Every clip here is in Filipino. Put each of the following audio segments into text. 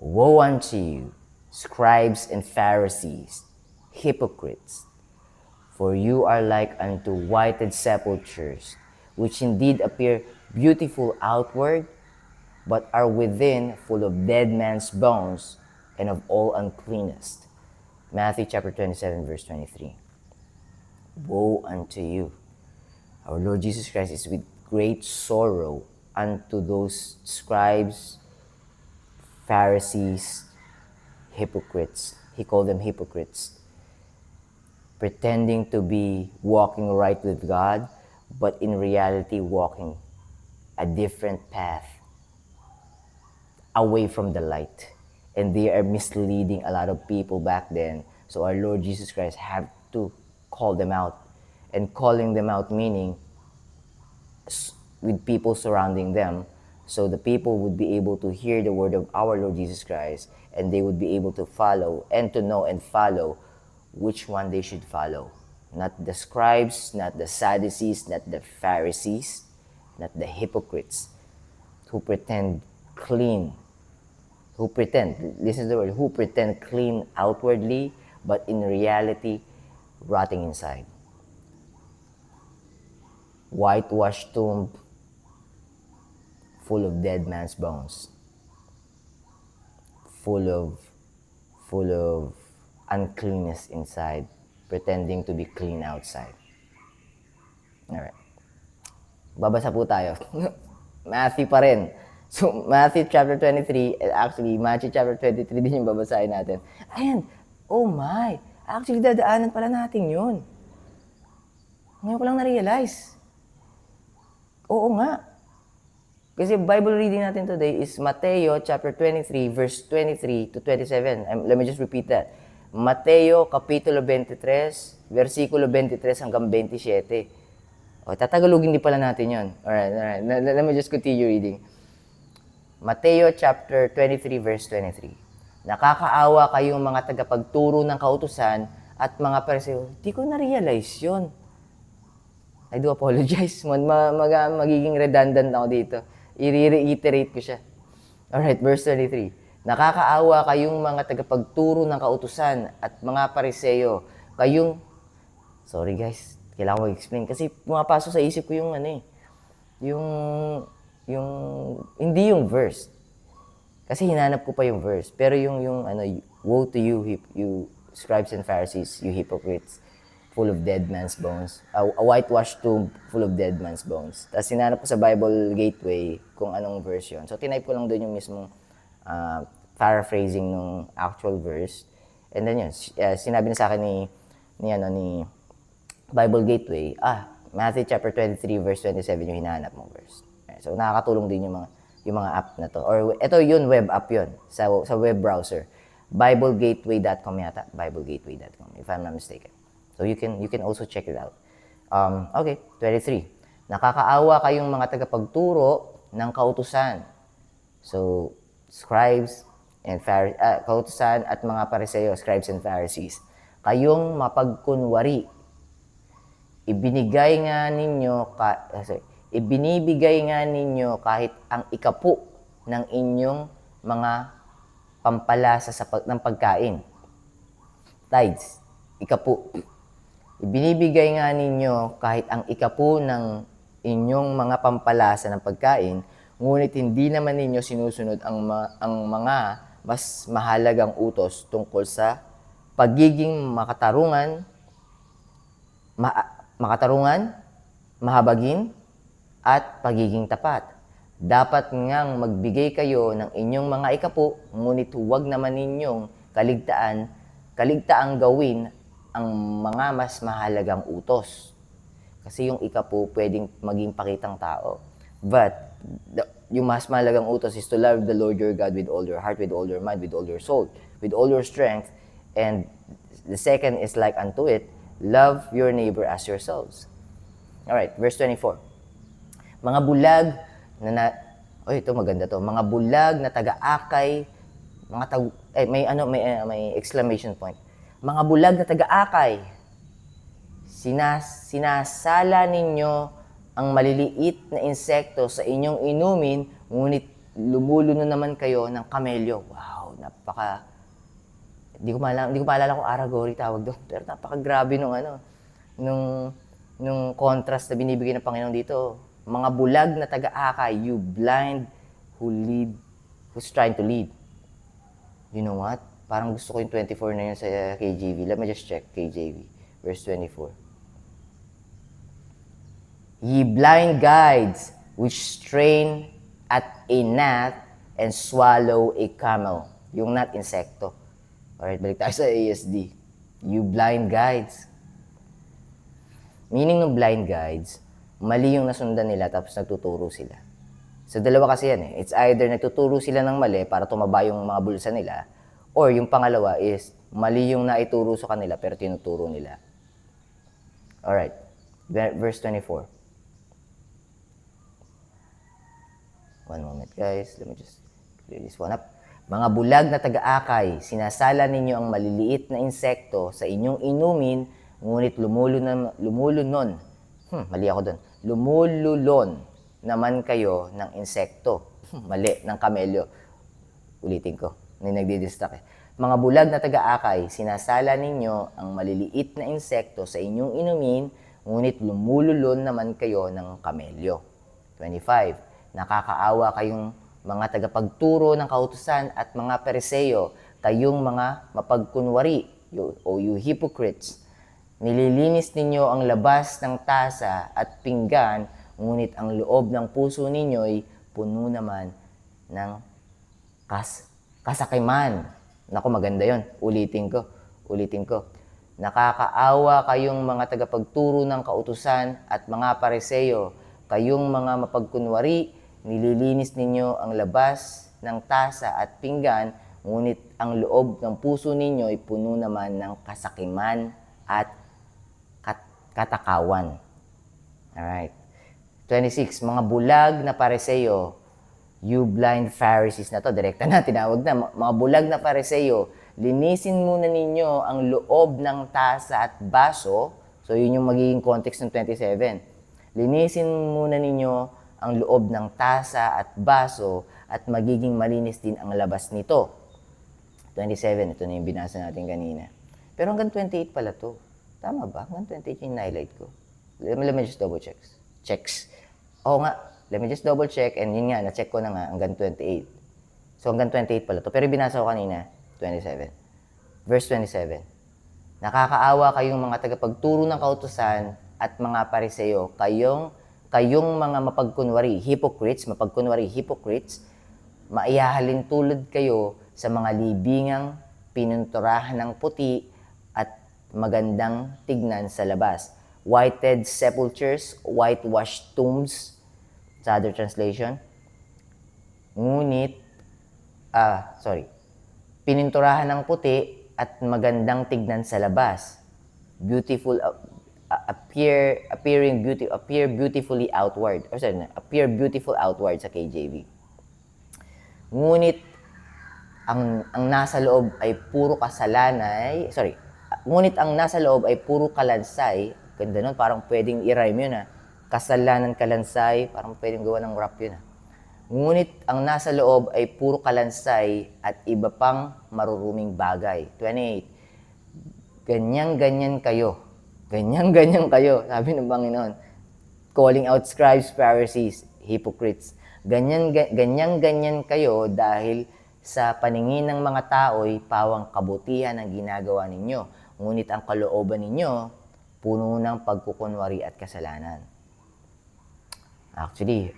Woe unto you, scribes and Pharisees, hypocrites! For you are like unto whited sepulchres, which indeed appear beautiful outward, but are within full of dead men's bones and of all uncleanness. Matthew chapter 27, verse 23. Woe unto you! Our Lord Jesus Christ is with great sorrow unto those scribes, Pharisees, hypocrites. He called them hypocrites, pretending to be walking right with God, but in reality walking a different path away from the light. And they are misleading a lot of people back then. So our Lord Jesus Christ had to call them out. And calling them out meaning with people surrounding them, so the people would be able to hear the word of our Lord Jesus Christ, and they would be able to follow and to know and follow which one they should follow. Not the scribes, not the Sadducees, not the Pharisees, not the hypocrites who pretend clean, listen to the word, who pretend clean outwardly, but in reality, rotting inside. Whitewashed tomb full of dead man's bones, full of uncleanness inside, pretending to be clean outside. Alright. Babasa po tayo. Matthew pa rin. So, Matthew chapter 23, actually, Matthew chapter 23 din yung babasahin natin. Ayan, oh my, actually, dadaanan pala natin yun. Ngayon ko lang na-realize. Oo nga. Kasi Bible reading natin today is Mateo chapter 23, verse 23 to 27. Let me just repeat that. Mateo kapitulo 23, versikulo 23 hanggang 27. O, tatagalogin din pala natin yun. Alright. Let me just continue reading. Mateo chapter 23, verse 23. Nakakaawa kayong mga tagapagturo ng kautusan at mga Pariseo. Di ko na-realize yun. I do apologize. Magiging redundant ako dito. I-reiterate ko siya. Alright, verse 23. Nakakaawa kayong mga tagapagturo ng kautusan at mga Pariseo. Sorry guys, kailangan ko explain kasi pumapasok sa isip ko yung hindi yung verse. Kasi hinanap ko pa yung verse. Pero woe to you, you scribes and Pharisees, you hypocrites, full of dead man's bones. A whitewashed tomb full of dead man's bones. Tapos sinanap ko sa Bible Gateway kung anong verse yun. So tinype ko lang doon yung mismong paraphrasing ng actual verse. And then yun, sinabi na sa akin ni Bible Gateway, Matthew chapter 23 verse 27 yung hinahanap mong verse. So nakakatulong din yung mga app na to. Or ito yun, web app yun sa web browser. BibleGateway.com yata. BibleGateway.com if I'm not mistaken. So you can also check it out. Okay, 23. Nakakaawa kayong mga tagapagturo ng kautusan. So, scribes and kautusan at mga Pariseo, scribes and Pharisees. Kayong mapagkunwari. Ibinibigay nga ninyo kahit ang ikapu ng inyong mga pampalasa ng pagkain. Tithes, ikapu. Ibinibigay nga ninyo kahit ang ikapu ng inyong mga pampalasa ng pagkain, ngunit hindi naman ninyo sinusunod ang mga mas mahalagang utos tungkol sa pagiging makatarungan, mahabagin, at pagiging tapat. Dapat ngang magbigay kayo ng inyong mga ikapu, ngunit huwag naman ninyong kaligtaang gawin ang mga mas mahalagang utos. Kasi yung ikapu pwedeng maging pakitang tao. But yung mas mahalagang utos is to love the Lord your God with all your heart, with all your mind, with all your soul, with all your strength. And the second is like unto it, love your neighbor as yourselves. Alright, verse 24. Mga bulag ito maganda to. Mga bulag na taga-akay, may exclamation point. Mga bulag na taga-akay, sinasala ninyo ang maliliit na insekto sa inyong inumin, ngunit lumuluno naman kayo ng kamelyo. Wow, hindi ko maalala kung Aragori tawag doon, pero napakagrabe nung nung contrast na binibigay ng Panginoon dito. Mga bulag na taga-akay, you blind who's trying to lead. You know what? Parang gusto ko yung 24 na yun sa KJV. Let me just check KJV, verse 24. Ye blind guides, which strain at a gnat and swallow a camel. Yung gnat, insekto. Alright, balik tayo sa ASD. You blind guides. Meaning ng blind guides, mali yung nasundan nila tapos nagtuturo sila. So, dalawa kasi yan eh. It's either nagtuturo sila ng mali para tumaba yung mga bulsa nila, or yung pangalawa is mali yung naituro sa kanila pero tinuturo nila. Alright, verse 24. One moment guys, let me just clear this one up. Mga bulag na taga-akay, sinasala ninyo ang maliliit na insekto sa inyong inumin, ngunit lumululon naman kayo ng insekto. Mali, ng kamelyo. Ulitin ko, nagdidistract eh. Mga bulag na taga-akay, sinasala ninyo ang maliliit na insekto sa inyong inumin, ngunit lumululon naman kayo ng kamelyo. 25. Nakakaawa kayong mga tagapagturo ng kautusan at mga Pariseo, kayong mga mapagkunwari, you hypocrites. Nililinis ninyo ang labas ng tasa at pinggan, ngunit ang loob ng puso ninyo'y puno naman ng kasakiman. Naku, maganda yon. Ulitin ko. Nakakaawa kayong mga tagapagturo ng kautusan at mga Pariseo, kayong mga mapagkunwari, nililinis ninyo ang labas ng tasa at pinggan, ngunit ang loob ng puso ninyo ay puno naman ng kasakiman at katakawan. Alright. 26. Mga bulag na Pariseo, you blind Pharisees na to, direkta na, tinawag na. Mga bulag na Pariseo, linisin muna ninyo ang loob ng tasa at baso. So, yun yung magiging context ng 27. Linisin muna ninyo ang loob ng tasa at baso at magiging malinis din ang labas nito. 27, ito na yung binasa natin kanina. Pero hanggang 28 pala to. Tama ba? Hanggang 28 yung highlight ko. Let me just double check. Oo nga, let me just double check and yun nga, na-check ko na nga hanggang 28. So hanggang 28 pala to. Pero binasa ko kanina, 27. Verse 27. Nakakaawa kayong mga tagapagturo ng kautusan at mga Pariseo, kayong mga mapagkunwari, hypocrites, maihahalin tulad kayo sa mga libingang pinunturahan ng puti at magandang tignan sa labas. Whited sepulchres, whitewashed tombs, sa other translation. Pininturahan ng puti at magandang tignan sa labas. Appear beautifully outward. Appear beautiful outward sa KJV. Ngunit ang nasa loob ay puro kalansay. Ganda nun, parang pwedeng i-rhyme yun Kasalanan, kalansay, parang pwedeng gawa ng rap yun Ngunit ang nasa loob ay puro kalansay at iba pang maruruming bagay. 28. Ganyan-ganyan kayo, sabi ng Panginoon. Calling out scribes, Pharisees, hypocrites. Ganyan-ganyan kayo dahil sa paningin ng mga tao'y pawang kabutihan ang ginagawa ninyo. Ngunit ang kalooban ninyo, puno ng pagkukunwari at kasalanan. Actually,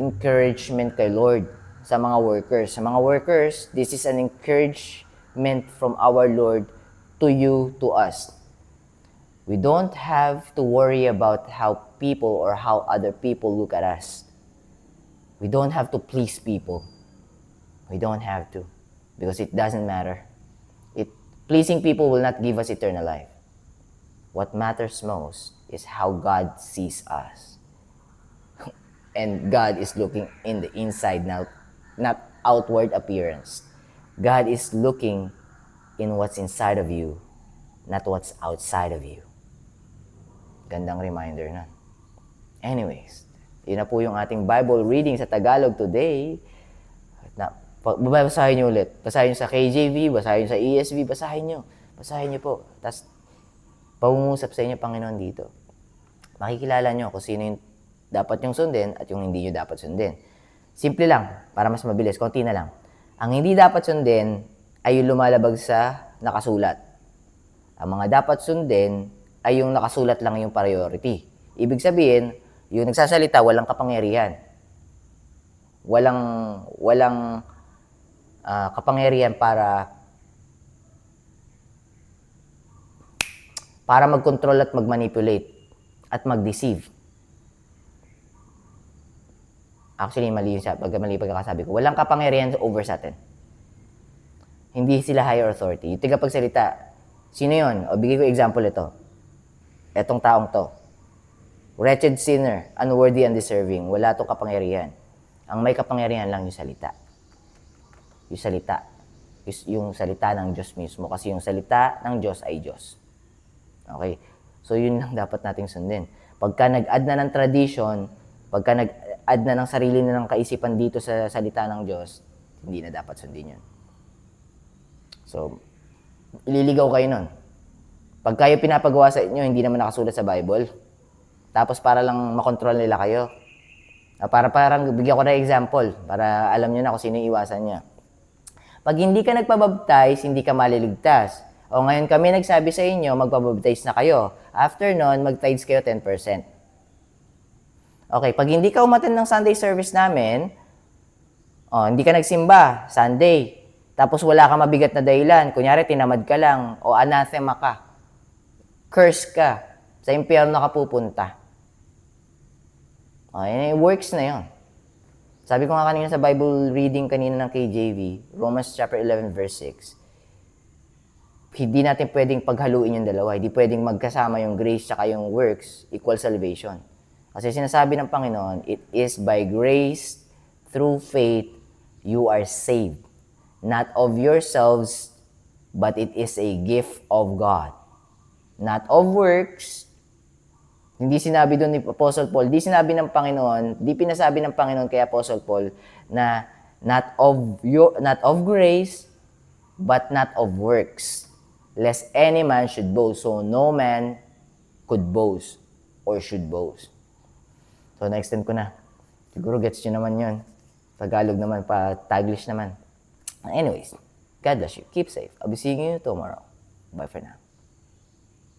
encouragement kay Lord sa mga workers. Sa mga workers, this is an encouragement from our Lord to you, to us. We don't have to worry about how people or how other people look at us. We don't have to please people. We don't have to, because it doesn't matter. Pleasing people will not give us eternal life. What matters most is how God sees us. And God is looking in the inside now, not outward appearance. God is looking in what's inside of you, not what's outside of you. Gandang reminder na. Anyways, Yun na po yung ating Bible reading sa Tagalog today. Basahin nyo ulit. Basahin nyo sa KJV, basahin nyo sa ESV, basahin nyo. Basahin nyo po. Tapos, pangungusap sa inyo, Panginoon, dito. Makikilala nyo kung sino yung dapat yung sundin at yung hindi nyo dapat sundin. Simple lang, para mas mabilis, konti na lang. Ang hindi dapat sundin ay yung lumalabag sa nakasulat. Ang mga dapat sundin ay yung nakasulat lang yung priority. Ibig sabihin, yung nagsasalita, walang kapangyarihan. Walang kapangyarihan para mag-control at mag-manipulate at mag-deceive. Actually, mali pagkakasabi ko. Walang kapangyarihan over sa atin. Hindi sila higher authority. Yung tagapagsalita, sino yun? O bigay ko example ito. Etong taong to. Wretched sinner, unworthy and deserving. Wala itong kapangyarihan. Ang may kapangyarihan lang yung salita. Yung salita. Yung salita ng Diyos mismo. Kasi yung salita ng Diyos ay Diyos. Okay? So, yun lang dapat nating sundin. Pagka nag-add na ng tradition, pagka nag-add na ng sarili na ng kaisipan dito sa salita ng Diyos, hindi na dapat sundin yun. So, ililigaw kayo nun. Pag kayo pinapagawa sa inyo, hindi naman nakasulat sa Bible. Tapos para lang makontrol nila kayo. Parang bigyan ko na example para alam nyo na kung sino iwasan niya. Pag hindi ka nagpabaptize, hindi ka maliligtas. O ngayon kami nagsabi sa inyo, magpabaptize na kayo. After nun, mag-tithes kayo 10%. Okay, pag hindi ka umattend ng Sunday service namin, hindi ka nagsimba, Sunday, tapos wala ka mabigat na dahilan, kunyari tinamad ka lang, o anathema ka, curse ka, sa impyerno ka pupunta. Works na yun. Sabi ko nga kanina sa Bible reading kanina ng KJV, Romans chapter 11 verse 6, hindi natin pwedeng paghaluin yung dalawa. Hindi pwedeng magkasama yung grace at yung works equal salvation. Kasi sinasabi ng Panginoon, it is by grace, through faith, you are saved. Not of yourselves, but it is a gift of God. Not of works. Hindi sinabi doon ni Apostle Paul, di sinabi ng Panginoon, di pinasabi ng Panginoon kay Apostle Paul na not of grace, but not of works, lest any man should boast. So no man could boast or should boast. So na-extend ko na. Siguro gets nyo naman yun. Tagalog naman, Taglish naman. Anyways, God bless you. Keep safe. I'll be seeing you tomorrow. Bye for now.